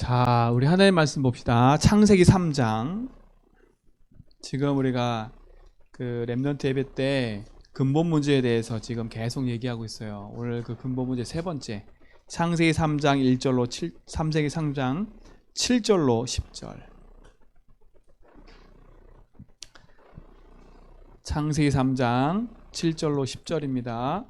자, 우리 하나님의 말씀 봅시다. 창세기 3장. 지금 우리가 그 렘넌트 예배 때 근본 문제에 대해서 지금 계속 얘기하고 있어요. 오늘 그 근본 문제 세 번째. 창세기 3장 1절로 창세기 3장 7절로 10절. 창세기 3장 7절로 10절입니다.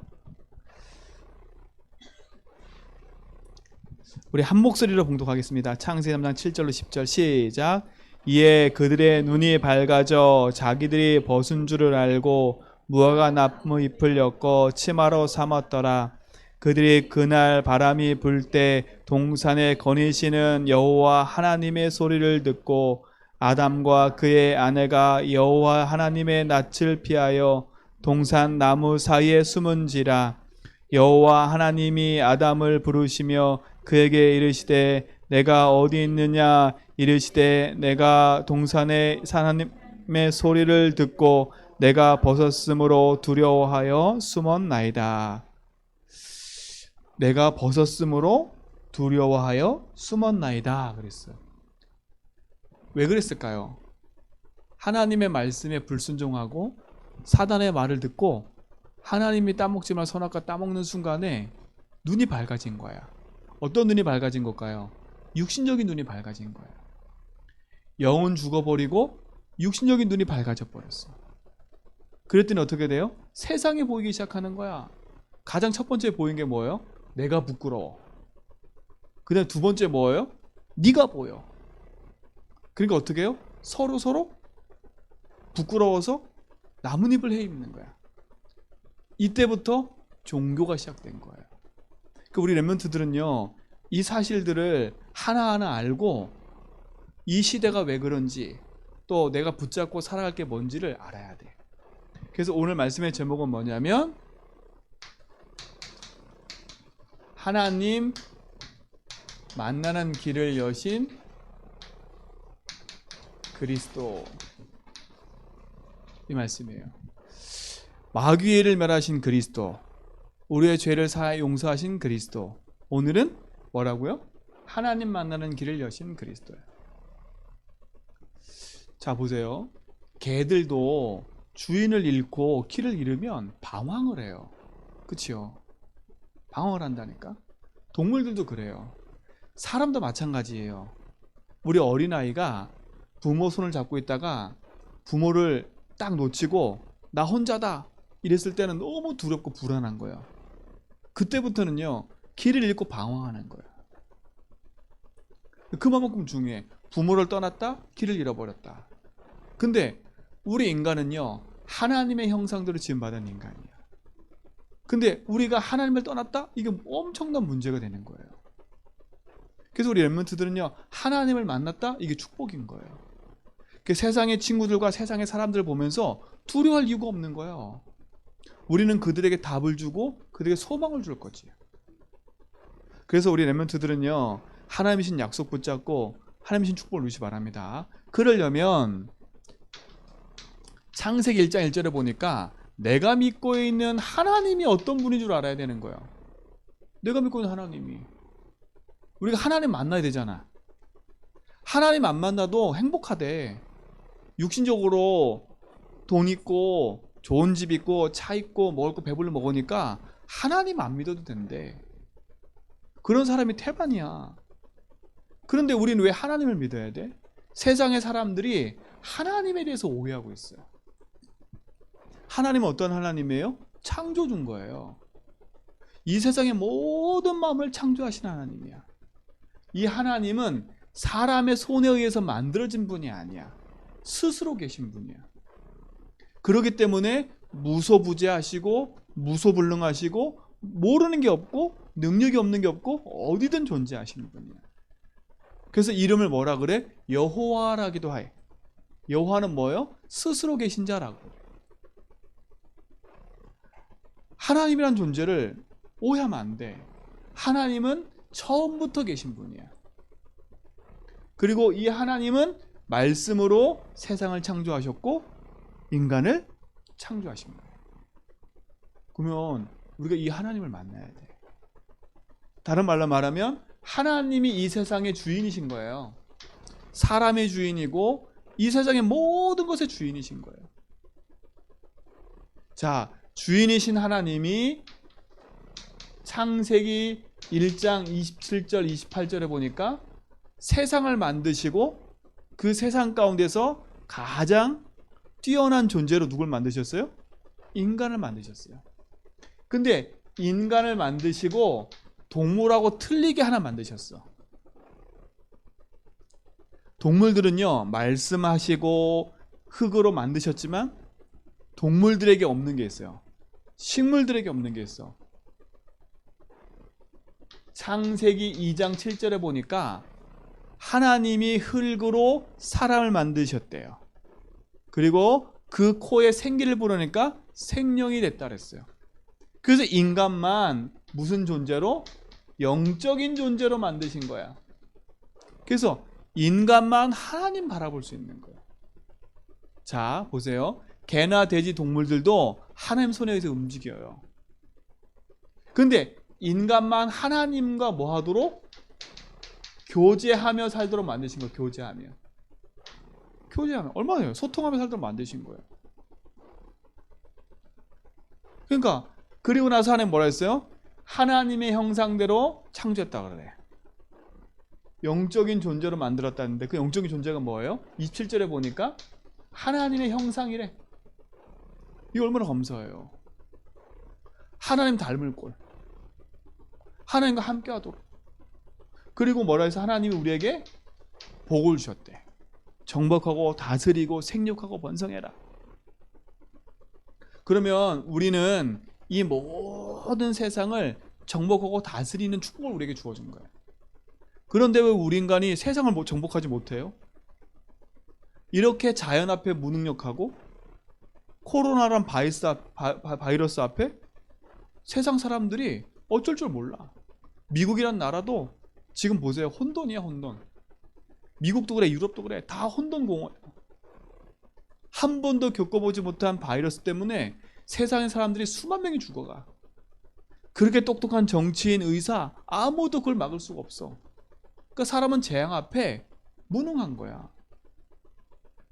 우리 한 목소리로 봉독하겠습니다. 창세기 3장 7절로 10절 시작. 이에 그들의 눈이 밝아져 자기들이 벗은 줄을 알고 무화과 나무 잎을 엮어 치마로 삼았더라. 그들이 그날 바람이 불 때 동산에 거니시는 여호와 하나님의 소리를 듣고 아담과 그의 아내가 여호와 하나님의 낯을 피하여 동산 나무 사이에 숨은지라. 여호와 하나님이 아담을 부르시며 그에게 이르시되 내가 어디 있느냐. 이르시되 내가 동산에 하나님의 소리를 듣고 내가 벗었으므로 두려워하여 숨었나이다. 내가 벗었으므로 두려워하여 숨었나이다 그랬어요. 왜 그랬을까요? 하나님의 말씀에 불순종하고 사단의 말을 듣고 하나님이 따먹지 말 선악과 따먹는 순간에 눈이 밝아진 거야. 어떤 눈이 밝아진 걸까요? 육신적인 눈이 밝아진 거예요. 영은 죽어버리고 육신적인 눈이 밝아져 버렸어. 그랬더니 어떻게 돼요? 세상이 보이기 시작하는 거야. 가장 첫 번째 보인 게 뭐예요? 내가 부끄러워. 그 다음에 두 번째 뭐예요? 네가 보여. 그러니까 어떻게 해요? 서로 부끄러워서 나뭇잎을 헤입는 거야. 이때부터 종교가 시작된 거예요. 우리 렘넌트들은요, 이 사실들을 하나하나 알고 이 시대가 왜 그런지 또 내가 붙잡고 살아갈 게 뭔지를 알아야 돼. 그래서 오늘 말씀의 제목은 뭐냐면 하나님 만나는 길을 여신 그리스도, 이 말씀이에요. 마귀를 멸하신 그리스도, 우리의 죄를 용서하신 그리스도. 오늘은 뭐라고요? 하나님 만나는 길을 여신 그리스도예요. 자, 보세요. 개들도 주인을 잃고 길을 잃으면 방황을 해요. 그치요? 방황을 한다니까. 동물들도 그래요. 사람도 마찬가지예요. 우리 어린아이가 부모 손을 잡고 있다가 부모를 딱 놓치고 나 혼자다 이랬을 때는 너무 두렵고 불안한 거예요. 그때부터는요, 길을 잃고 방황하는 거예요. 그만큼 중요해. 부모를 떠났다, 길을 잃어버렸다. 근데 우리 인간은요, 하나님의 형상대로 지음받은 인간이야. 근데 우리가 하나님을 떠났다? 이게 엄청난 문제가 되는 거예요. 그래서 우리 렘넌트들은요, 하나님을 만났다? 이게 축복인 거예요. 세상의 친구들과 세상의 사람들을 보면서 두려워할 이유가 없는 거예요. 우리는 그들에게 답을 주고 그들에게 소망을 줄 거지. 그래서 우리 렘넌트들은요, 하나님이신 약속 붙잡고 하나님이신 축복을 누리시 바랍니다. 그러려면 창세기 1장 1절에 보니까 내가 믿고 있는 하나님이 어떤 분인 줄 알아야 되는 거예요. 내가 믿고 있는 하나님이. 우리가 하나님 만나야 되잖아. 하나님 안 만나도 행복하대. 육신적으로 돈 있고 좋은 집 있고 차 있고 먹을 거 배불러 먹으니까 하나님 안 믿어도 된대. 그런 사람이 태반이야. 그런데 우리는 왜 하나님을 믿어야 돼? 세상의 사람들이 하나님에 대해서 오해하고 있어요. 하나님은 어떤 하나님이에요? 창조주인 거예요. 이 세상의 모든 마음을 창조하신 하나님이야. 이 하나님은 사람의 손에 의해서 만들어진 분이 아니야. 스스로 계신 분이야. 그렇기 때문에 무소부재하시고 무소불능하시고 모르는 게 없고 능력이 없는 게 없고 어디든 존재하시는 분이야. 그래서 이름을 뭐라 그래? 여호와라기도 해. 여호와는 뭐예요? 스스로 계신 자라고. 하나님이란 존재를 오해하면 안 돼. 하나님은 처음부터 계신 분이야. 그리고 이 하나님은 말씀으로 세상을 창조하셨고 인간을 창조하신 거예요. 그러면 우리가 이 하나님을 만나야 돼. 다른 말로 말하면 하나님이 이 세상의 주인이신 거예요. 사람의 주인이고 이 세상의 모든 것의 주인이신 거예요. 자, 주인이신 하나님이 창세기 1장 27절 28절에 보니까 세상을 만드시고 그 세상 가운데서 가장 뛰어난 존재로 누굴 만드셨어요? 인간을 만드셨어요. 근데 인간을 만드시고 동물하고 틀리게 하나 만드셨어. 동물들은요, 말씀하시고 흙으로 만드셨지만 동물들에게 없는 게 있어요. 식물들에게 없는 게 있어. 창세기 2장 7절에 보니까 하나님이 흙으로 사람을 만드셨대요. 그리고 그 코에 생기를 불어내니까 생명이 됐다 그랬어요. 그래서 인간만 무슨 존재로? 영적인 존재로 만드신 거야. 그래서 인간만 하나님 바라볼 수 있는 거예요. 자, 보세요. 개나 돼지 동물들도 하나님 손에 의해서 움직여요. 근데 인간만 하나님과 뭐 하도록? 교제하며 살도록 만드신 거예요. 교제하며. 얼마나 소통하며 살도록 만드신 거예요. 그러니까 그리고 나서 하나님 뭐라 했어요? 하나님의 형상대로 창조했다 그래. 영적인 존재로 만들었다는데 그 영적인 존재가 뭐예요? 27절에 보니까 하나님의 형상이래. 이거 얼마나 감사해요. 하나님 닮을 꼴. 하나님과 함께 하도록. 그리고 뭐라 해서 하나님이 우리에게 복을 주셨대. 정복하고 다스리고 생육하고 번성해라. 그러면 우리는 이 모든 세상을 정복하고 다스리는 축복을 우리에게 주어준 거예요. 그런데 왜 우리 인간이 세상을 정복하지 못해요? 이렇게 자연 앞에 무능력하고 코로나란 바이러스 앞에 세상 사람들이 어쩔 줄 몰라. 미국이란 나라도 지금 보세요. 혼돈이야, 혼돈. 미국도 그래, 유럽도 그래. 다 혼돈공원이야. 한 번도 겪어보지 못한 바이러스 때문에 세상의 사람들이 수만 명이 죽어가. 그렇게 똑똑한 정치인, 의사 아무도 그걸 막을 수가 없어. 그러니까 사람은 재앙 앞에 무능한 거야.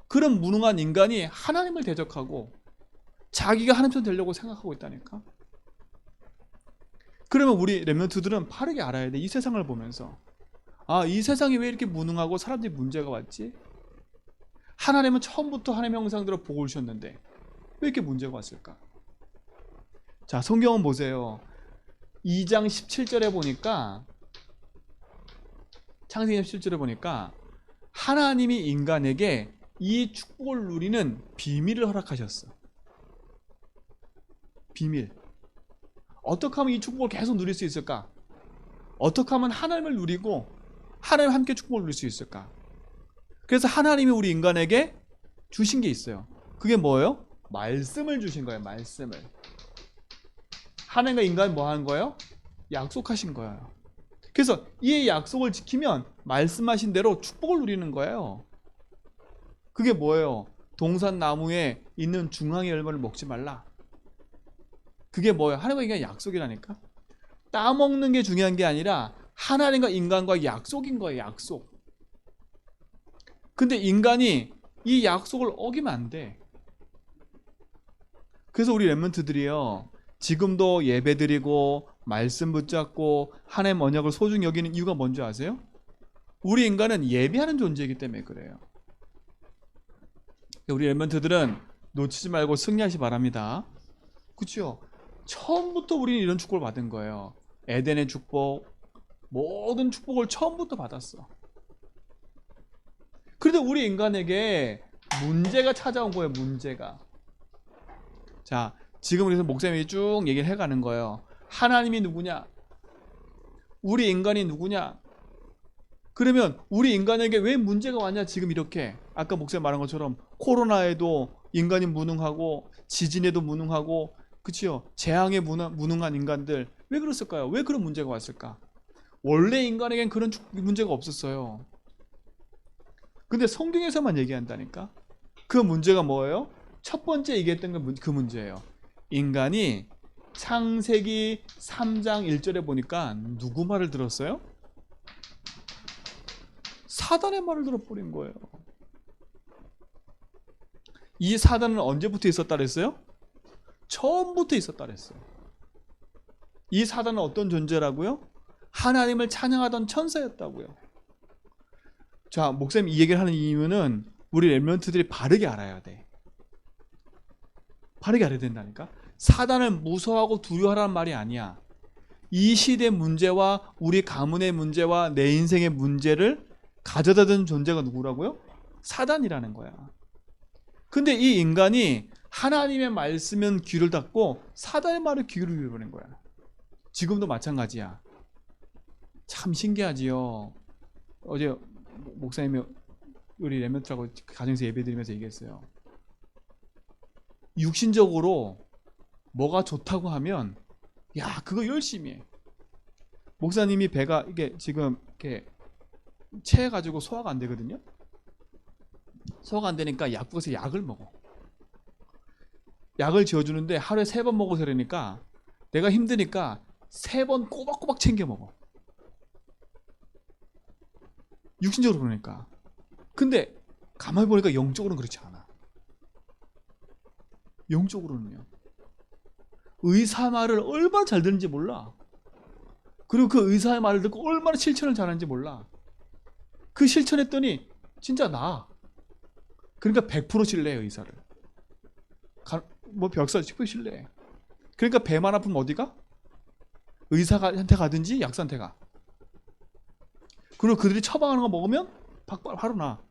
그런 무능한 인간이 하나님을 대적하고 자기가 하나님처럼 되려고 생각하고 있다니까. 그러면 우리 렘넌트들은 바르게 알아야 돼. 이 세상을 보면서 아, 이 세상이 왜 이렇게 무능하고 사람들이 문제가 왔지? 하나님은 처음부터 하나님의 형상대로 복을 주셨는데 왜 이렇게 문제가 왔을까? 자, 성경은 보세요. 2장 17절에 보니까 창세기 17절에 보니까 하나님이 인간에게 이 축복을 누리는 비밀을 허락하셨어. 비밀. 어떻게 하면 이 축복을 계속 누릴 수 있을까? 어떻게 하면 하나님을 누리고 하나님과 함께 축복을 누릴 수 있을까? 그래서 하나님이 우리 인간에게 주신 게 있어요. 그게 뭐예요? 말씀을 주신 거예요. 말씀을. 하나님과 인간이 뭐 하는 거예요? 약속하신 거예요. 그래서 이 약속을 지키면 말씀하신 대로 축복을 누리는 거예요. 그게 뭐예요? 동산 나무에 있는 중앙의 열매를 먹지 말라. 그게 뭐예요? 하나님과 인간의 약속이라니까. 따먹는 게 중요한 게 아니라 하나님과 인간과의 약속인 거예요. 약속. 근데 인간이 이 약속을 어기면 안 돼. 그래서 우리 렘넌트들이요, 지금도 예배드리고 말씀 붙잡고 하나님 언약을 소중히 여기는 이유가 뭔지 아세요? 우리 인간은 예배하는 존재이기 때문에 그래요. 우리 렘넌트들은 놓치지 말고 승리하시 바랍니다. 그렇죠? 처음부터 우리는 이런 축복을 받은 거예요. 에덴의 축복, 모든 축복을 처음부터 받았어. 그런데 우리 인간에게 문제가 찾아온 거예요. 문제가. 자, 지금 그래서 목사님이 쭉 얘기를 해가는 거예요. 하나님이 누구냐? 우리 인간이 누구냐? 그러면 우리 인간에게 왜 문제가 왔냐? 지금 이렇게 아까 목사님 말한 것처럼 코로나에도 인간이 무능하고 지진에도 무능하고, 그치요? 재앙에 무능한 인간들 왜 그랬을까요? 왜 그런 문제가 왔을까? 원래 인간에겐 그런 문제가 없었어요. 근데 성경에서만 얘기한다니까. 그 문제가 뭐예요? 첫 번째 얘기했던 그 문제예요. 인간이 창세기 3장 1절에 보니까 누구 말을 들었어요? 사단의 말을 들어버린 거예요. 이 사단은 언제부터 있었다 그랬어요? 처음부터 있었다 그랬어요. 이 사단은 어떤 존재라고요? 하나님을 찬양하던 천사였다고요. 자, 목사님 이 얘기를 하는 이유는 우리 렘넌트들이 바르게 알아야 돼. 바르게 알아야 된다니까. 사단을 무서워하고 두려워하라는 말이 아니야. 이 시대 문제와 우리 가문의 문제와 내 인생의 문제를 가져다 든 존재가 누구라고요? 사단이라는 거야. 근데 이 인간이 하나님의 말씀은 귀를 닫고 사단의 말을 귀를 기울이는 거야. 지금도 마찬가지야. 참 신기하지요. 어제 목사님이 우리 렘넌트라고 가정에서 예배드리면서 얘기했어요. 육신적으로 뭐가 좋다고 하면 야 그거 열심히 해. 목사님이 배가 이게 지금 이렇게 체해가지고 소화가 안 되거든요. 소화가 안 되니까 약국에서 약을 먹어. 약을 지어주는데 하루에 3번 먹어서 그러니까 내가 힘드니까 3번 꼬박꼬박 챙겨 먹어. 육신적으로 그러니까. 근데 가만히 보니까 영적으로는 그렇지 않아. 영적으로는요. 의사 말을 얼마나 잘 듣는지 몰라. 그리고 그 의사의 말을 듣고 얼마나 실천을 잘하는지 몰라. 그 실천했더니 진짜 나아. 그러니까 100% 신뢰해 의사를. 뭐 벽사 10% 신뢰해. 그러니까 배만 아프면 어디가? 의사한테 가든지 약사한테 가. 그리고 그들이 처방하는 거 먹으면 바로 나.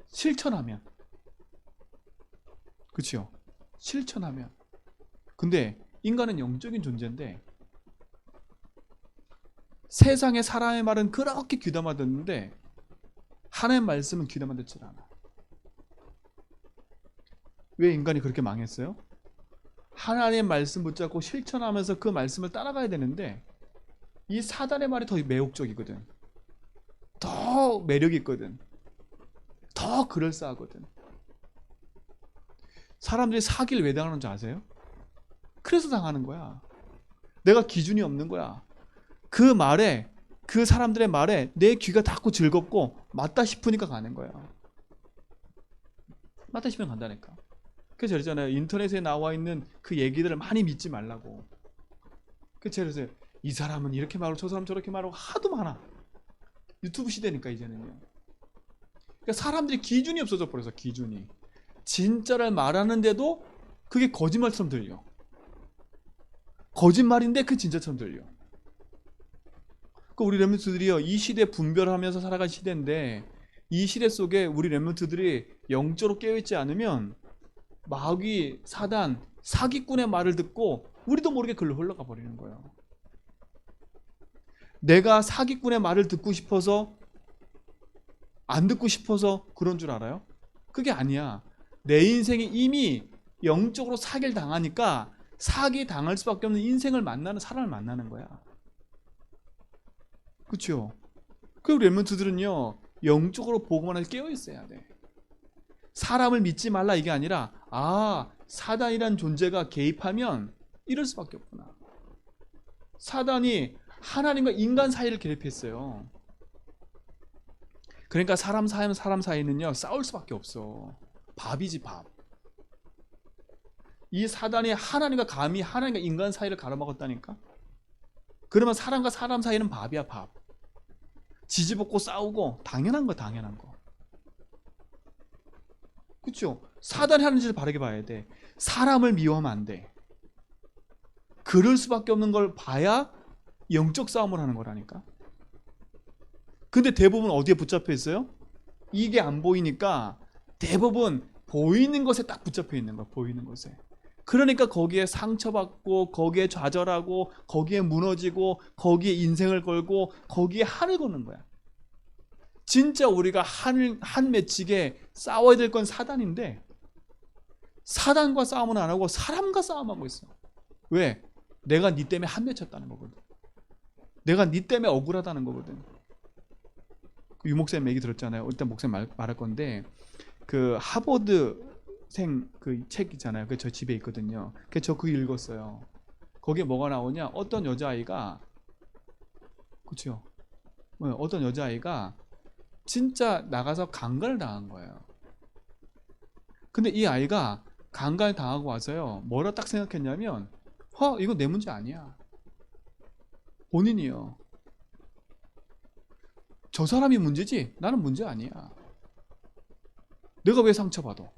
실천하면. 그치요? 실천하면. 근데 인간은 영적인 존재인데 세상의 사람의 말은 그렇게 귀담아 듣는데 하나님의 말씀은 귀담아 듣지 않아. 왜 인간이 그렇게 망했어요? 하나님의 말씀 붙잡고 실천하면서 그 말씀을 따라가야 되는데 이 사단의 말이 더 매혹적이거든. 더 매력이 있거든. 더 그럴싸하거든. 사람들이 사기를 왜 당하는지 아세요? 그래서 당하는 거야. 내가 기준이 없는 거야. 그 말에, 그 사람들의 말에 내 귀가 닿고 즐겁고 맞다 싶으니까 가는 거야. 맞다 싶으면 간다니까. 그래서 그러잖아요. 인터넷에 나와 있는 그 얘기들을 많이 믿지 말라고. 그래서 이 사람은 이렇게 말하고 저 사람 저렇게 말하고 하도 많아. 유튜브 시대니까 이제는요. 그러니까 사람들이 기준이 없어져 버려서 기준이. 진짜를 말하는데도 그게 거짓말처럼 들려. 거짓말인데 그 진짜처럼 들려. 우리 렘넌트들이요 이 시대 분별하면서 살아갈 시대인데 이 시대 속에 우리 렘넌트들이 영적으로 깨어있지 않으면 마귀, 사단, 사기꾼의 말을 듣고 우리도 모르게 글로 흘러가 버리는 거예요. 내가 사기꾼의 말을 듣고 싶어서 안 듣고 싶어서 그런 줄 알아요? 그게 아니야. 내 인생이 이미 영적으로 사기를 당하니까 사기 당할 수밖에 없는 인생을 만나는 사람을 만나는 거야. 그렇죠? 그 렘넌트들은요 영적으로 복음 안에 깨어 있어야 돼. 사람을 믿지 말라 이게 아니라 사단이란 존재가 개입하면 이럴 수밖에 없구나. 사단이 하나님과 인간 사이를 괴롭혔어요. 그러니까 사람 사이는요 싸울 수밖에 없어. 밥이지 밥. 이 사단이 하나님과 감히 하나님과 인간 사이를 가로막았다니까. 그러면 사람과 사람 사이는 밥이야 밥. 지지볶고 싸우고 당연한 거. 그렇죠? 사단이 하는 짓을 바르게 봐야 돼. 사람을 미워하면 안 돼. 그럴 수밖에 없는 걸 봐야 영적 싸움을 하는 거라니까. 근데 대부분 어디에 붙잡혀 있어요? 이게 안 보이니까 대부분 보이는 것에 딱 붙잡혀 있는 거야. 보이는 것에. 그러니까 거기에 상처받고 거기에 좌절하고 거기에 무너지고 거기에 인생을 걸고 거기에 한을 거는 거야. 진짜 우리가 한 맺히게 싸워야 될 건 사단인데 사단과 싸움은 안 하고 사람과 싸움하고 있어. 왜? 내가 네 때문에 한 맺혔다는 거거든. 내가 네 때문에 억울하다는 거거든. 유 목사님 얘기 들었잖아요. 일단 목사님 말할 건데 그 하버드생 그 책 있잖아요. 그 저 집에 있거든요. 그 저 그거 읽었어요. 거기에 뭐가 나오냐? 어떤 여자아이가 그렇죠. 어떤 여자아이가 진짜 나가서 강간을 당한 거예요. 근데 이 아이가 강간을 당하고 와서요, 뭐라 딱 생각했냐면, 이거 내 문제 아니야. 본인이요. 저 사람이 문제지 나는 문제 아니야. 내가 왜 상처받아?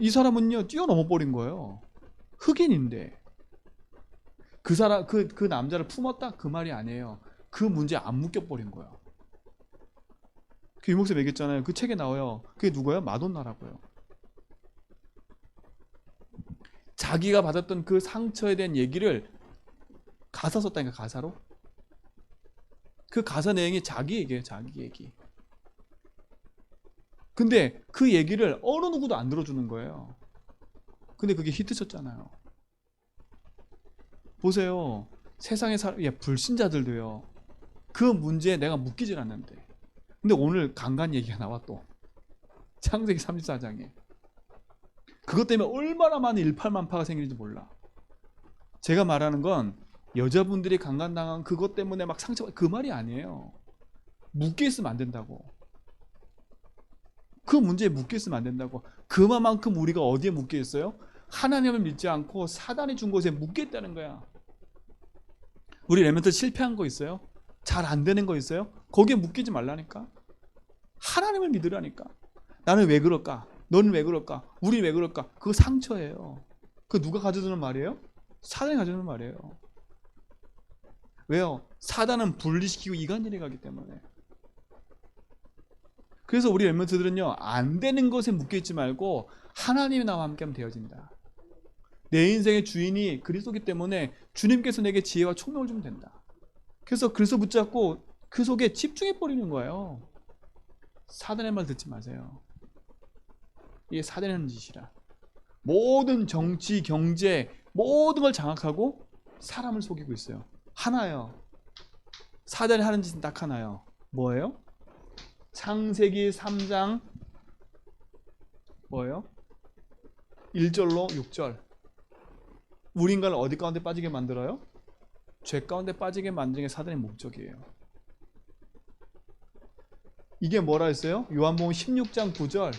이 사람은요, 뛰어넘어 버린 거예요. 흑인인데. 그 사람, 그 남자를 품었다? 그 말이 아니에요. 그 문제에 안 묶여버린 거야. 그 유목쌤 얘기했잖아요. 그 책에 나와요. 그게 누구예요? 마돈나라고요. 자기가 받았던 그 상처에 대한 얘기를 가사 썼다니까, 가사로. 그 가사 내용이 자기 얘기예요, 자기 얘기. 근데 그 얘기를 어느 누구도 안 들어주는 거예요. 근데 그게 히트쳤잖아요. 보세요. 세상에 불신자들도요, 그 문제에 내가 묶이질 않는데. 근데 오늘 강간 얘기가 나와 또. 창세기 34장에. 그것 때문에 얼마나 많은 일팔만파가 생기는지 몰라. 제가 말하는 건 여자분들이 강간당한 그것 때문에 막 상처받, 그 말이 아니에요. 묶여있으면 안 된다고. 그 문제에 묶여있으면 안 된다고. 그만큼 우리가 어디에 묶여있어요? 하나님을 믿지 않고 사단이 준 곳에 묶여있다는 거야. 우리 렘넌트 실패한 거 있어요? 잘 안 되는 거 있어요? 거기에 묶이지 말라니까. 하나님을 믿으라니까. 나는 왜 그럴까? 너는 왜 그럴까? 우리 왜 그럴까? 그거 상처예요. 그거 누가 가져주는 말이에요? 사단이 가져주는 말이에요. 왜요? 사단은 분리시키고 이간질해 가기 때문에. 그래서 우리 렘넌트들은요, 안 되는 것에 묶여있지 말고 하나님이 나와 함께하면 되어진다. 내 인생의 주인이 그리스도이기 때문에 주님께서 내게 지혜와 총명을 주면 된다. 그래서 붙잡고 그 속에 집중해버리는 거예요. 사단의 말 듣지 마세요. 이게 사단이 하는 짓이라. 모든 정치, 경제, 모든 걸 장악하고 사람을 속이고 있어요. 하나요. 사단이 하는 짓은 딱 하나요. 뭐예요? 창세기 3장 뭐예요? 1절로 6절. 우리 인간을 어디 가운데 빠지게 만들어요? 죄 가운데 빠지게 만드는 게 사단의 목적이에요. 이게 뭐라 했어요? 요한복음 16장 9절.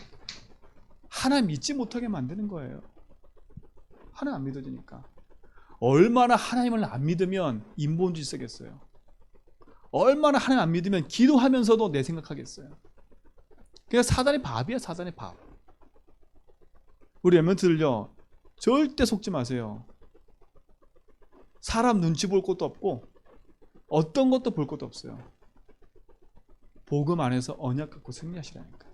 하나님 믿지 못하게 만드는 거예요. 하나님 안 믿어지니까. 얼마나 하나님을 안 믿으면 인본주의 쓰겠어요. 얼마나 하나님 안 믿으면 기도하면서도 내 생각하겠어요. 그냥 사단의 밥이야, 사단의 밥. 우리 렘넌트들요, 절대 속지 마세요. 사람 눈치 볼 것도 없고 어떤 것도 볼 것도 없어요. 복음 안에서 언약 갖고 승리하시라니까.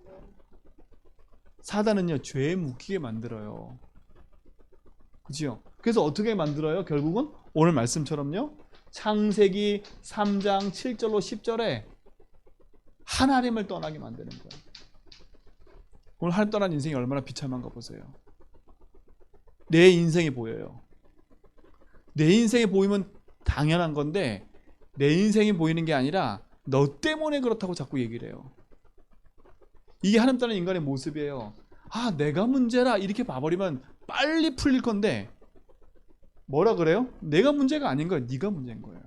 사단은요, 죄에 묶이게 만들어요. 그죠? 그래서 어떻게 만들어요? 결국은 오늘 말씀처럼요, 창세기 3장 7절로 10절에 하나님을 떠나게 만드는 거예요. 오늘 하나님 떠난 인생이 얼마나 비참한가 보세요. 내 인생이 보여요. 내 인생이 보이면 당연한 건데, 내 인생이 보이는 게 아니라 너 때문에 그렇다고 자꾸 얘기를 해요. 이게 하나님 떠난 인간의 모습이에요. 내가 문제라 이렇게 봐버리면 빨리 풀릴 건데, 뭐라 그래요? 내가 문제가 아닌 거예요. 네가 문제인 거예요.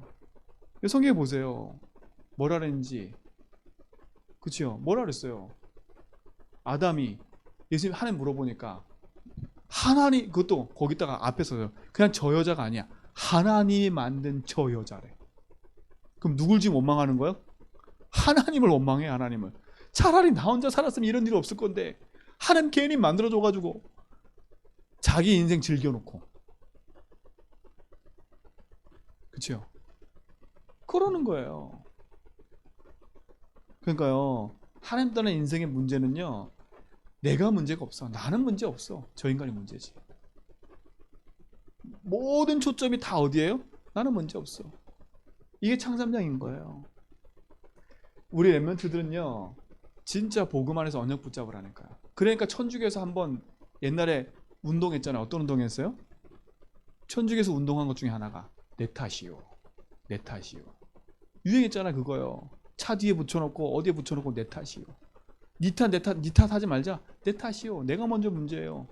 성경에 보세요. 뭐라 그랬는지. 그치요? 뭐라 그랬어요? 아담이 예수님 하나님 물어보니까, 하나님, 그것도 거기다가 앞에서요, 그냥 저 여자가 아니야, 하나님이 만든 저 여자래. 그럼 누굴 지금 원망하는 거예요? 하나님을 원망해. 하나님을. 차라리 나 혼자 살았으면 이런 일이 없을 건데 하나님 괜히 만들어줘가지고 자기 인생 즐겨놓고. 그치요? 그러는 거예요. 그러니까요, 하나님 떠난 인생의 문제는요, 내가 문제가 없어. 나는 문제 없어. 저 인간이 문제지. 모든 초점이 다 어디예요? 나는 문제 없어. 이게 창삼장인 거예요. 우리 렘넌트들은요, 진짜 복음 안에서 언약 붙잡으라니까요. 그러니까 천주교에서 한번 옛날에 운동했잖아요. 어떤 운동했어요? 천주교에서 운동한 것 중에 하나가 내 탓이요, 내 탓이요. 유행했잖아 그거요. 차 뒤에 붙여놓고 어디에 붙여놓고 내 탓이요. 니 탓, 내 탓, 니 탓 하지 말자. 내 탓이요. 내가 먼저 문제예요.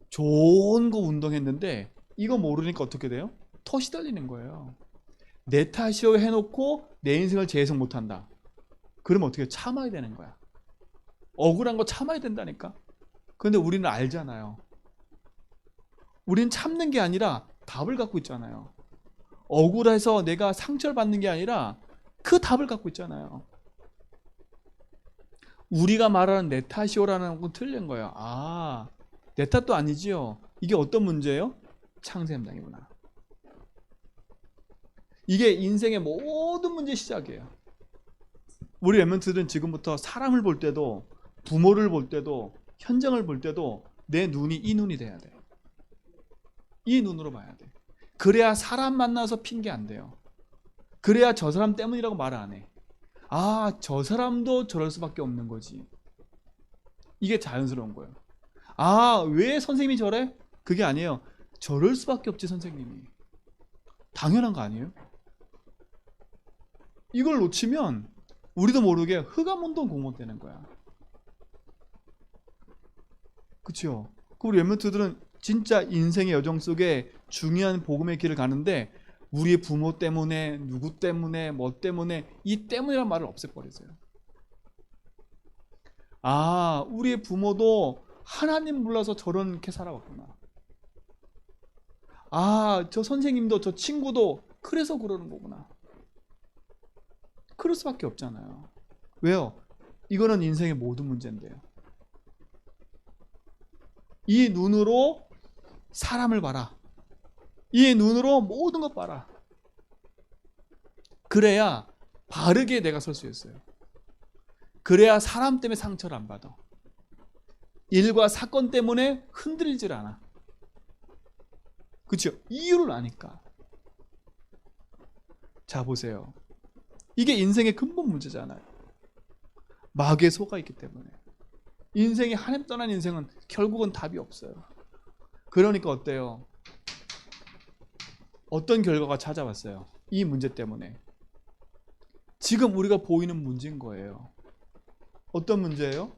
좋은 거 운동했는데 이거 모르니까 어떻게 돼요? 덫이 달리는 거예요. 내 탓이요 해놓고 내 인생을 재해석 못한다. 그러면 어떻게 참아야 되는 거야. 억울한 거 참아야 된다니까. 그런데 우리는 알잖아요. 우리는 참는 게 아니라 답을 갖고 있잖아요. 억울해서 내가 상처를 받는 게 아니라 그 답을 갖고 있잖아요. 우리가 말하는 내 탓이오라는 건 틀린 거예요. 아, 내 탓도 아니지요. 이게 어떤 문제예요? 창세현장이구나. 이게 인생의 모든 문제의 시작이에요. 우리 랩런트들은 지금부터 사람을 볼 때도, 부모를 볼 때도, 현장을 볼 때도 내 눈이 이 눈이 돼야 돼. 이 눈으로 봐야 돼. 그래야 사람 만나서 핑계 안 돼요. 그래야 저 사람 때문이라고 말 안 해. 아, 저 사람도 저럴 수밖에 없는 거지. 이게 자연스러운 거예요. 아, 왜 선생님이 저래? 그게 아니에요. 저럴 수밖에 없지, 선생님이. 당연한 거 아니에요? 이걸 놓치면 우리도 모르게 흑암운동 공무원되는 거야. 그쵸? 우리 랩런트들은 진짜 인생의 여정 속에 중요한 복음의 길을 가는데 우리의 부모 때문에, 누구 때문에, 뭐 때문에, 이 때문이라는 말을 없애버리세요. 아, 우리의 부모도 하나님 몰라서 저렇게 살아왔구나. 아, 저 선생님도 저 친구도 그래서 그러는 거구나. 그럴 수밖에 없잖아요. 왜요? 이거는 인생의 모든 문제인데요. 이 눈으로 사람을 봐라. 이 눈으로 모든 것 봐라. 그래야 바르게 내가 설 수 있어요. 그래야 사람 때문에 상처를 안 받아. 일과 사건 때문에 흔들리질 않아. 그렇죠? 이유를 아니까. 자, 보세요. 이게 인생의 근본 문제잖아요. 마귀에 속아 있기 때문에. 인생이 하나님 떠난 인생은 결국은 답이 없어요. 그러니까 어때요? 어떤 결과가 찾아왔어요? 이 문제 때문에. 지금 우리가 보이는 문제인 거예요. 어떤 문제예요?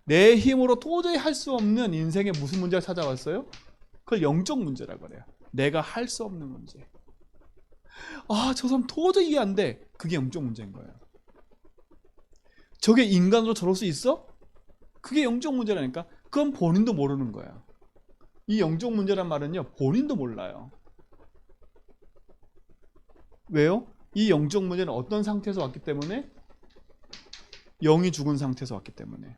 내 힘으로 도저히 할 수 없는 인생에 무슨 문제가 찾아왔어요? 그걸 영적 문제라고 그래요. 내가 할 수 없는 문제. 아, 저 사람 도저히 이해 안 돼. 그게 영적 문제인 거예요. 저게 인간으로 저럴 수 있어? 그게 영적 문제라니까. 그건 본인도 모르는 거야. 이 영적 문제란 말은요, 본인도 몰라요. 왜요? 이 영적 문제는 어떤 상태에서 왔기 때문에? 영이 죽은 상태에서 왔기 때문에.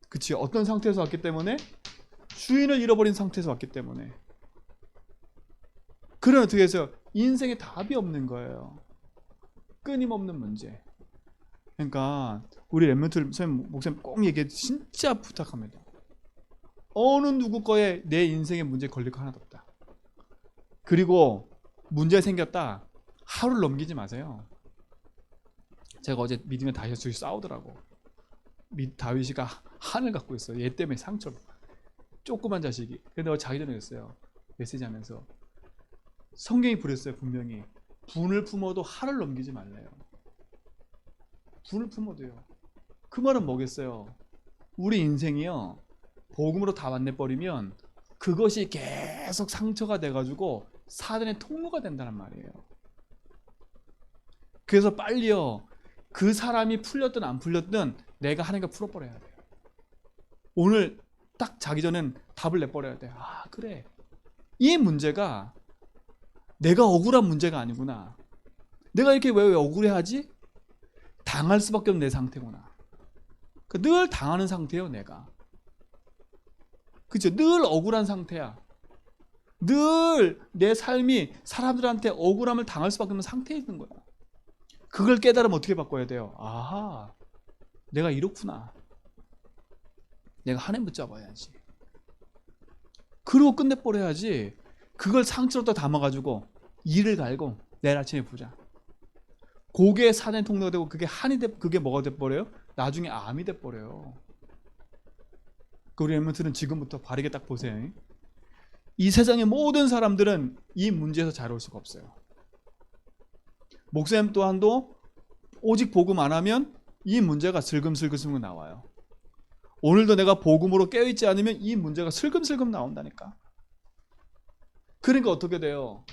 그치? 어떤 상태에서 왔기 때문에? 주인을 잃어버린 상태에서 왔기 때문에. 그럼 어떻게 해서 인생에 답이 없는 거예요. 끊임없는 문제. 그러니까 우리 랩런트 목사님 꼭 얘기해, 진짜 부탁합니다. 어느 누구 거에 내 인생의 문제에 걸릴 거 하나도 없다. 그리고 문제 생겼다, 하루를 넘기지 마세요. 제가 어제 믿음의 다윗이 싸우더라고. 다윗이가 한을 갖고 있어요. 얘 때문에 상처. 조그만 자식이. 근데 자기 전에 했어요. 메시지 하면서 성경이 그랬어요. 분명히 분을 품어도 한을 넘기지 말래요. 분을 품어도요. 그 말은 뭐겠어요? 우리 인생이요, 복음으로 다 만내버리면 그것이 계속 상처가 돼가지고 사단의 통로가 된다는 말이에요. 그래서 빨리요, 그 사람이 풀렸든 안 풀렸든 내가 하나님과 풀어버려야 돼요. 오늘 딱 자기 전엔 답을 내버려야 돼. 아, 그래, 이 문제가 내가 억울한 문제가 아니구나. 내가 이렇게 왜 억울해하지? 당할 수밖에 없는 내 상태구나. 늘 당하는 상태예요, 내가. 그죠? 늘 억울한 상태야. 늘 내 삶이 사람들한테 억울함을 당할 수밖에 없는 상태에 있는 거야. 그걸 깨달으면 어떻게 바꿔야 돼요? 아하, 내가 이렇구나. 내가 하나님 붙잡아야지. 그러고 끝내버려야지. 그걸 상처로 또 담아가지고 이를 갈고 내일 아침에 보자. 그게 사단의 통로가 되고 그게 그게 뭐가 돼버려요? 나중에 암이 돼버려요. 우리 랩런트는 지금부터 바르게 딱 보세요. 이 세상의 모든 사람들은 이 문제에서 자유로울 수가 없어요. 목사님 또한도 오직 복음 안 하면 이 문제가 슬금슬금 나와요. 오늘도 내가 복음으로 깨어있지 않으면 이 문제가 슬금슬금 나온다니까. 그러니까 어떻게 돼요?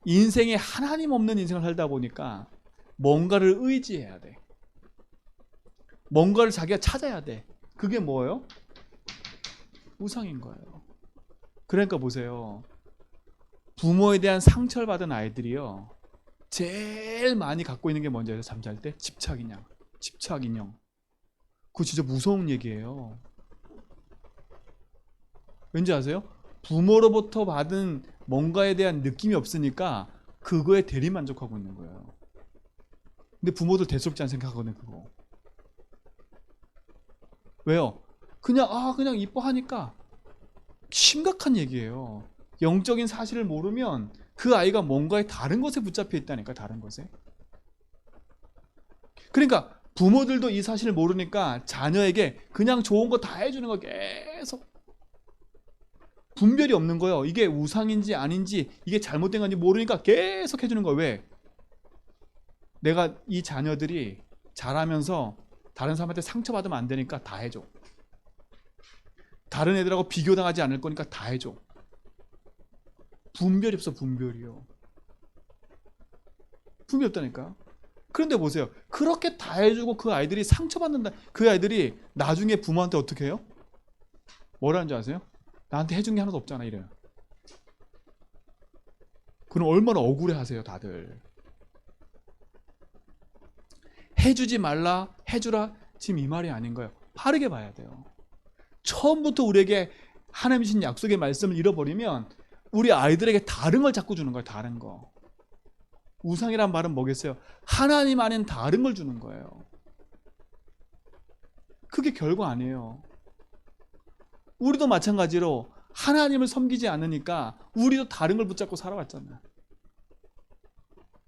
인생에 하나님 없는 인생을 살다 보니까 뭔가를 의지해야 돼. 뭔가를 자기가 찾아야 돼. 그게 뭐예요? 우상인 거예요. 그러니까 보세요. 부모에 대한 상처를 받은 아이들이요, 제일 많이 갖고 있는 게 뭔지 알아요? 잠잘 때? 집착인형. 집착인형. 그거 진짜 무서운 얘기예요. 왠지 아세요? 부모로부터 받은 뭔가에 대한 느낌이 없으니까 그거에 대리만족하고 있는 거예요. 근데 부모들 대수롭지 않게 생각하거든요, 그거. 왜요? 그냥 이뻐하니까. 심각한 얘기예요. 영적인 사실을 모르면 그 아이가 뭔가에 다른 것에 붙잡혀 있다니까, 다른 것에. 그러니까 부모들도 이 사실을 모르니까 자녀에게 그냥 좋은 거 다 해주는 거 계속. 분별이 없는 거예요. 이게 우상인지 아닌지, 이게 잘못된 건지 모르니까 계속 해주는 거예요. 왜? 내가 이 자녀들이 자라면서 다른 사람한테 상처받으면 안 되니까 다 해줘. 다른 애들하고 비교당하지 않을 거니까 다 해줘. 분별이 없어, 분별이요. 분별이 없다니까. 그런데 보세요. 그렇게 다 해주고 그 아이들이 상처받는다. 그 아이들이 나중에 부모한테 어떻게 해요? 뭐라는 줄 아세요? 나한테 해준 게 하나도 없잖아, 이래요. 그럼 얼마나 억울해 하세요, 다들. 해주지 말라, 해주라, 지금 이 말이 아닌 거예요. 바르게 봐야 돼요. 처음부터 우리에게 하나님 주신 약속의 말씀을 잃어버리면 우리 아이들에게 다른 걸 자꾸 주는 거예요. 다른 거. 우상이란 말은 뭐겠어요? 하나님 아닌 다른 걸 주는 거예요. 그게 결과 아니에요. 우리도 마찬가지로 하나님을 섬기지 않으니까 우리도 다른 걸 붙잡고 살아왔잖아요.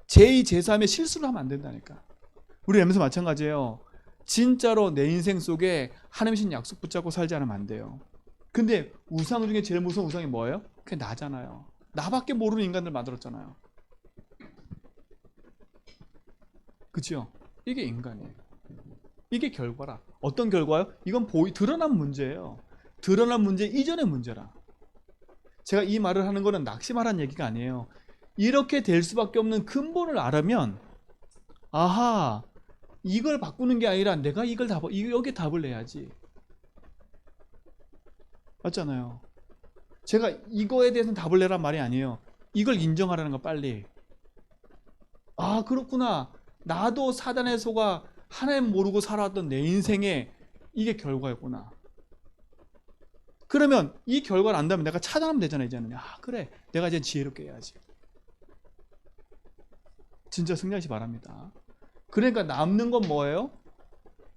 제2, 제3의 실수를 하면 안 된다니까. 우리 렘에서 마찬가지예요. 진짜로 내 인생 속에 하나님 신 약속 붙잡고 살지 않으면 안 돼요. 근데 우상 중에 제일 무서운 우상이 뭐예요? 그게 나잖아요. 나밖에 모르는 인간들 만들었잖아요. 그치요? 이게 인간이에요. 이게 결과라. 어떤 결과요? 이건 드러난 문제예요. 드러난 문제 이전의 문제라. 제가 이 말을 하는 거는 낙심하라는 얘기가 아니에요. 이렇게 될 수밖에 없는 근본을 알면, 아하, 이걸 바꾸는 게 아니라 내가 여기에 답을 내야지. 맞잖아요. 제가 이거에 대해서는 답을 내란 말이 아니에요. 이걸 인정하라는 거, 빨리. 아, 그렇구나. 나도 사단에 속아 하나님 모르고 살아왔던 내 인생에 이게 결과였구나. 그러면 이 결과를 안다면 내가 차단하면 되잖아, 이제는. 아, 그래. 내가 이제 지혜롭게 해야지. 진짜 승리하시 바랍니다. 그러니까 남는 건 뭐예요?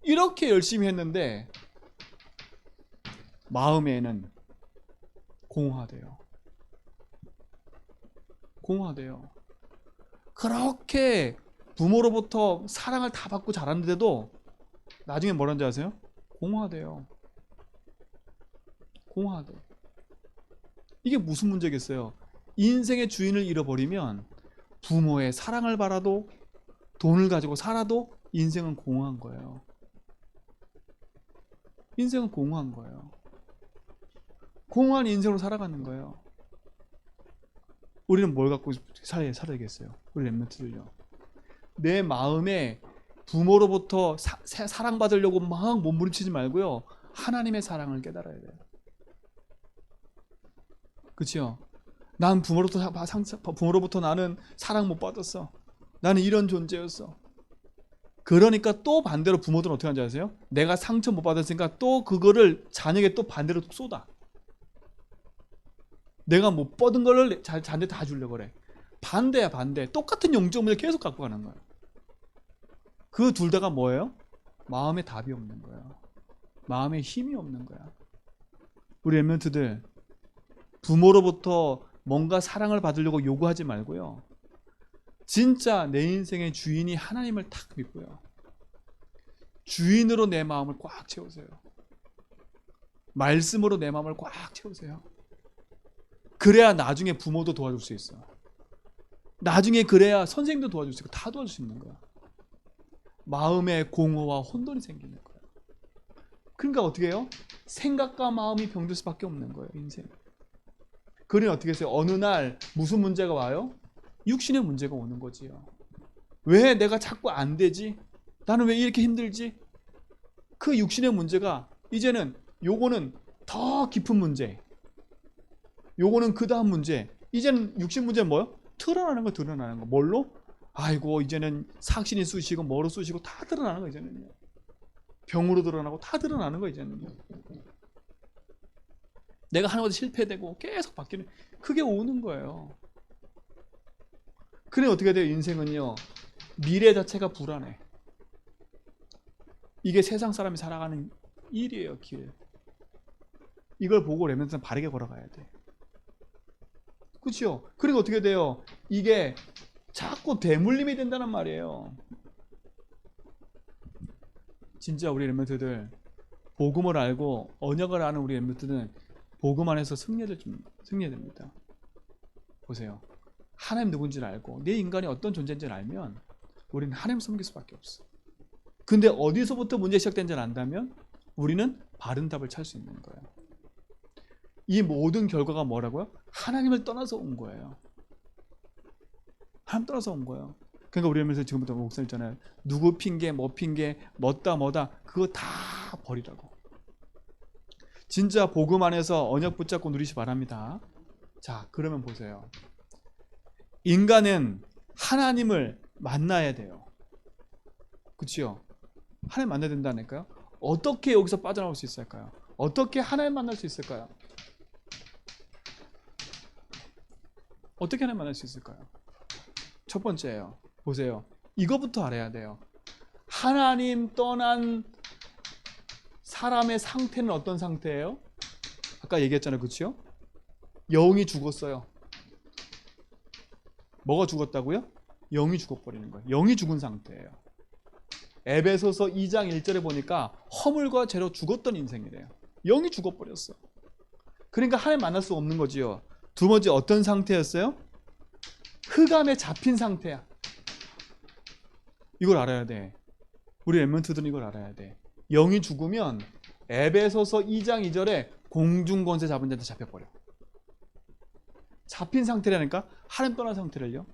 이렇게 열심히 했는데 마음에는 공허하대요. 공허하대요. 그렇게 부모로부터 사랑을 다 받고 자랐는데도 나중에 뭐라는지 아세요? 공허하대요. 공허하대. 이게 무슨 문제겠어요? 인생의 주인을 잃어버리면 부모의 사랑을 받아도 돈을 가지고 살아도 인생은 공허한 거예요. 인생은 공허한 거예요. 공허한 인생으로 살아가는 거예요. 우리는 뭘 갖고 살아야겠어요? 우리 렘넌트들요. 내 마음에 부모로부터 사랑받으려고 막 몸부림치지 말고요. 하나님의 사랑을 깨달아야 돼요. 그치요? 난 부모로부터 나는 사랑 못 받았어. 나는 이런 존재였어. 그러니까 또 반대로 부모들은 어떻게 하는지 아세요? 내가 상처 못 받았으니까 또 그거를 자녀에게 또 반대로 쏟아. 내가 못 받은 거를 자녀한테 다 주려고 그래. 반대야, 반대. 똑같은 영적 문제를 계속 갖고 가는 거야. 그 둘 다가 뭐예요? 마음에 답이 없는 거야. 마음에 힘이 없는 거야. 우리 렘넌트들, 부모로부터 뭔가 사랑을 받으려고 요구하지 말고요. 진짜 내 인생의 주인이 하나님을 탁 믿고요. 주인으로 내 마음을 꽉 채우세요. 말씀으로 내 마음을 꽉 채우세요. 그래야 나중에 부모도 도와줄 수 있어. 나중에 그래야 선생님도 도와줄 수 있고 다 도와줄 수 있는 거야. 마음에 공허와 혼돈이 생기는 거야. 그러니까 어떻게 해요? 생각과 마음이 병들 수밖에 없는 거예요, 인생. 그러니 어떻게 해요? 어느 날 무슨 문제가 와요? 육신의 문제가 오는 거지요. 왜 내가 자꾸 안 되지? 나는 왜 이렇게 힘들지? 그 육신의 문제가 이제는 요거는 더 깊은 문제. 요거는 그 다음 문제. 이제는 육신 문제는 뭐요? 드러나는 거 드러나는 거. 뭘로? 아이고 이제는 삭신이 쑤시고 뭐로 쑤시고 다 드러나는 거 이제는요. 병으로 드러나고 다 드러나는 거 이제는요. 내가 하는 것도 실패되고 계속 바뀌는 그게 오는 거예요. 그래 어떻게 돼요? 인생은요. 미래 자체가 불안해. 이게 세상 사람이 살아가는 일이에요. 길. 이걸 보고 렘넌트는 바르게 걸어가야 돼. 그렇죠? 그리고 어떻게 돼요? 이게 자꾸 대물림이 된다는 말이에요. 진짜 우리 렘넌트들 복음을 알고 언역을 아는 우리 렘넌트는 복음 안에서 승리해야 됩니다. 보세요. 하나님 누군지를 알고 내 인간이 어떤 존재인지를 알면 우리는 하나님 섬길 수밖에 없어. 근데 어디서부터 문제 시작된지를 안다면 우리는 바른 답을 찾을 수 있는 거예요. 이 모든 결과가 뭐라고요? 하나님을 떠나서 온 거예요. 하나님 떠나서 온 거예요. 그러니까 우리 하면서 지금부터 목사님 있잖아요. 누구 핑계, 뭐 핑계, 뭐다 그거 다 버리라고. 진짜 복음 안에서 언약 붙잡고 누리시 바랍니다. 자, 그러면 보세요. 인간은 하나님을 만나야 돼요. 그렇죠? 하나님 만나야 된다니까요. 어떻게 여기서 빠져나올 수 있을까요? 어떻게 하나님 만날 수 있을까요? 어떻게 하나님 만날 수 있을까요? 첫 번째예요. 보세요. 이거부터 알아야 돼요. 하나님 떠난 사람의 상태는 어떤 상태예요? 아까 얘기했잖아요. 그렇죠? 영이 죽었어요. 뭐가 죽었다고요? 영이 죽어버리는 거예요. 영이 죽은 상태예요. 에베소서 2장 1절에 보니까 허물과 죄로 죽었던 인생이래요. 영이 죽어버렸어. 그러니까 하나님 만날 수 없는 거지요. 두 번째 어떤 상태였어요? 흑암에 잡힌 상태야. 이걸 알아야 돼. 우리 렘넌트들은 이걸 알아야 돼. 영이 죽으면 에베소서 2장 2절에 공중권세 잡은 자한테 잡혀버려. 잡힌 상태라니까? 하나님 떠난 상태를요?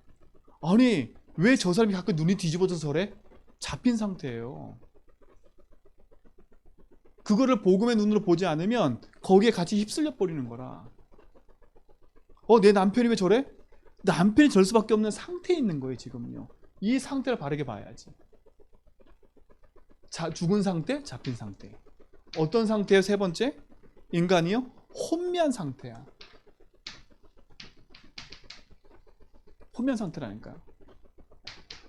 아니 왜 저 사람이 가끔 눈이 뒤집어져서 그래? 잡힌 상태예요. 그거를 복음의 눈으로 보지 않으면 거기에 같이 휩쓸려 버리는 거라. 내 남편이 왜 저래? 남편이 저럴 수밖에 없는 상태에 있는 거예요. 지금요. 이 상태를 바르게 봐야지. 죽은 상태, 잡힌 상태. 어떤 상태예요? 세 번째, 인간이요? 혼미한 상태야. 혼미한 상태라니까요.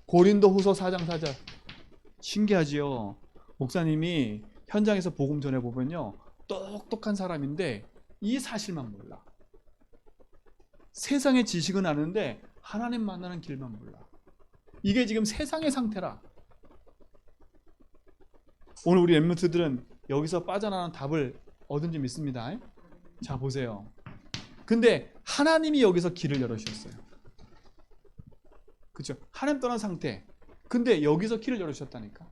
고린도후서 4장 4절. 신기하지요. 목사님이 현장에서 복음 전해보면요, 똑똑한 사람인데 이 사실만 몰라. 세상의 지식은 아는데 하나님 만나는 길만 몰라. 이게 지금 세상의 상태라. 오늘 우리 렘넌트들은 여기서 빠져나가는 답을 얻은 줄 믿습니다. 자, 보세요. 근데 하나님이 여기서 길을 열어주셨어요. 그렇죠? 하나님 떠난 상태. 근데 여기서 길을 열어주셨다니까.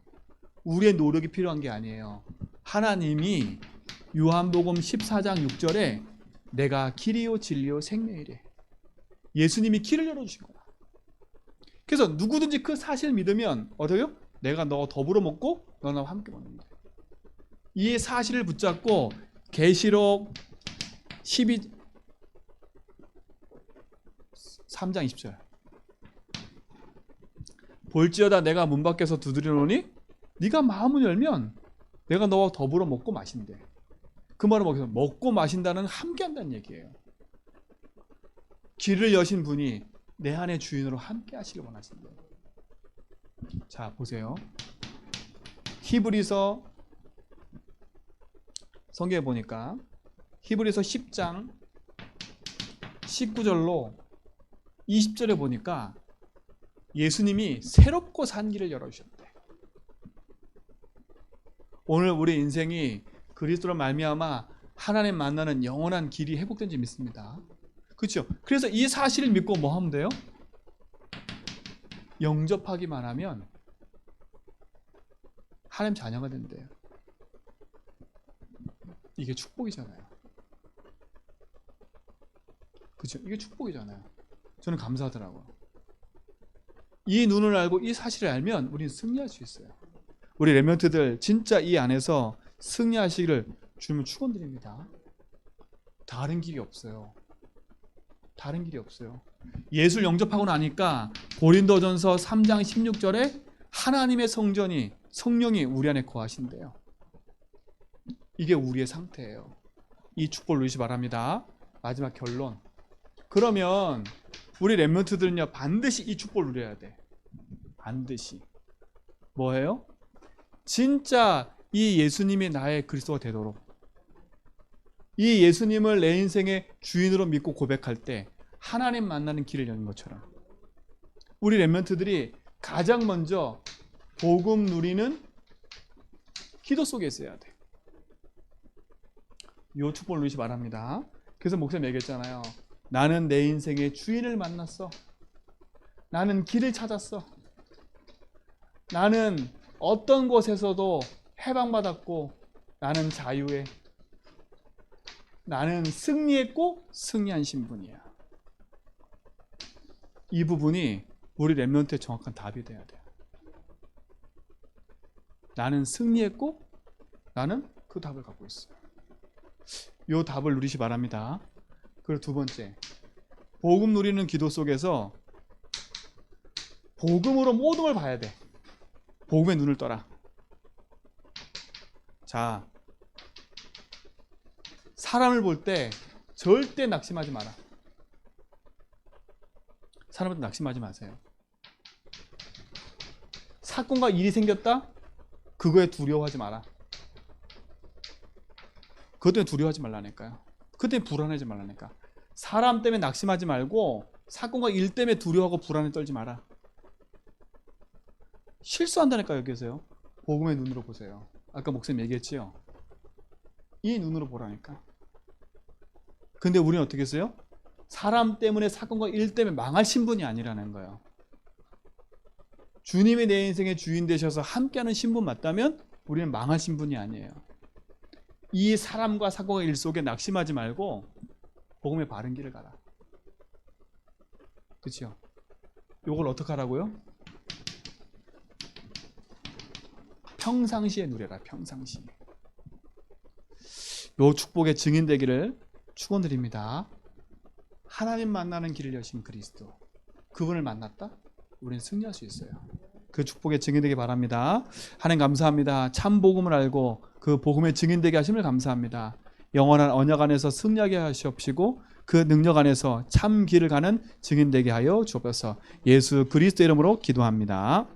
우리의 노력이 필요한 게 아니에요. 하나님이 요한복음 14장 6절에 내가 길이요 진리요 생명이래. 예수님이 길을 열어주신 거야. 그래서 누구든지 그 사실을 믿으면 어때요? 내가 너 더불어 먹고 너 나와 함께 먹는다. 이 사실을 붙잡고 계시록 3장 20절. 볼지어다 내가 문 밖에서 두드리노니 네가 마음을 열면 내가 너와 더불어 먹고 마신대. 그 말은 뭐겠어요? 먹고 마신다는 함께 한다는 얘기예요. 길을 여신 분이 내 안의 주인으로 함께 하시길 원하신대요. 자, 보세요. 히브리서 성경에 보니까 히브리서 10장 19절로 20절에 보니까 예수님이 새롭고 산 길을 열어주셨대. 오늘 우리 인생이 그리스도로 말미암아 하나님 만나는 영원한 길이 회복된지 믿습니다. 그렇죠? 그래서 이 사실을 믿고 뭐 하면 돼요? 영접하기만 하면 하나님 자녀가 된대요. 이게 축복이잖아요. 그렇죠? 이게 축복이잖아요. 저는 감사하더라고요. 이 눈을 알고 이 사실을 알면 우리는 승리할 수 있어요. 우리 렘넌트들 진짜 이 안에서 승리하시기를 주님을 축원드립니다. 다른 길이 없어요. 다른 길이 없어요. 예수를 영접하고 나니까 고린도전서 3장 16절에 하나님의 성령이 우리 안에 거하신대요. 이게 우리의 상태예요. 이 축복을 누리시 바랍니다. 마지막 결론. 그러면 우리 렘넌트들은요 반드시 이 축복을 누려야 돼. 반드시. 뭐예요? 진짜 이 예수님이 나의 그리스도가 되도록, 이 예수님을 내 인생의 주인으로 믿고 고백할 때 하나님 만나는 길을 여는 것처럼 우리 렘넌트들이 가장 먼저 복음 누리는 기도 속에 있어야 돼. 이 축복을 누리시 바랍니다. 그래서 목사님 얘기했잖아요. 나는 내 인생의 주인을 만났어. 나는 길을 찾았어. 나는 어떤 곳에서도 해방받았고 나는 자유해. 나는 승리했고 승리한 신분이야. 이 부분이 우리 렘넌트의 정확한 답이 돼야 돼요. 나는 승리했고 나는 그 답을 갖고 있어요. 이 답을 누리시 바랍니다. 그리고 두 번째, 복음 누리는 기도 속에서 복음으로 모든 걸 봐야 돼. 복음의 눈을 떠라. 자, 사람을 볼 때 절대 낙심하지 마라. 사람한테 낙심하지 마세요. 사건과 일이 생겼다? 그거에 두려워하지 마라. 그것 때문에 두려워하지 말라니까요. 그것 때문에 불안하지 말라니까. 사람 때문에 낙심하지 말고 사건과 일 때문에 두려워하고 불안에 떨지 마라. 실수한다니까. 여기서요. 복음의 눈으로 보세요. 아까 목사님 얘기했지요. 이 눈으로 보라니까. 근데 우리는 어떻게 했어요? 사람 때문에 사건과 일 때문에 망할 신분이 아니라는 거예요. 주님이 내 인생의 주인 되셔서 함께하는 신분 맞다면 우리는 망할 신분이 아니에요. 이 사람과 사건과 일 속에 낙심하지 말고 복음의 바른 길을 가라. 그렇죠? 이걸 어떻게 하라고요? 평상시에 누려라. 평상시에. 요 축복의 증인 되기를 축원드립니다. 하나님 만나는 길을 여신 그리스도, 그분을 만났다? 우리는 승리할 수 있어요. 그 축복의 증인 되기 바랍니다. 하나님 감사합니다. 참 복음을 알고 그 복음의 증인 되게 하심을 감사합니다. 영원한 언약 안에서 승리하게 하시옵시고 그 능력 안에서 참 길을 가는 증인 되게 하여 주옵소서. 예수 그리스도 이름으로 기도합니다.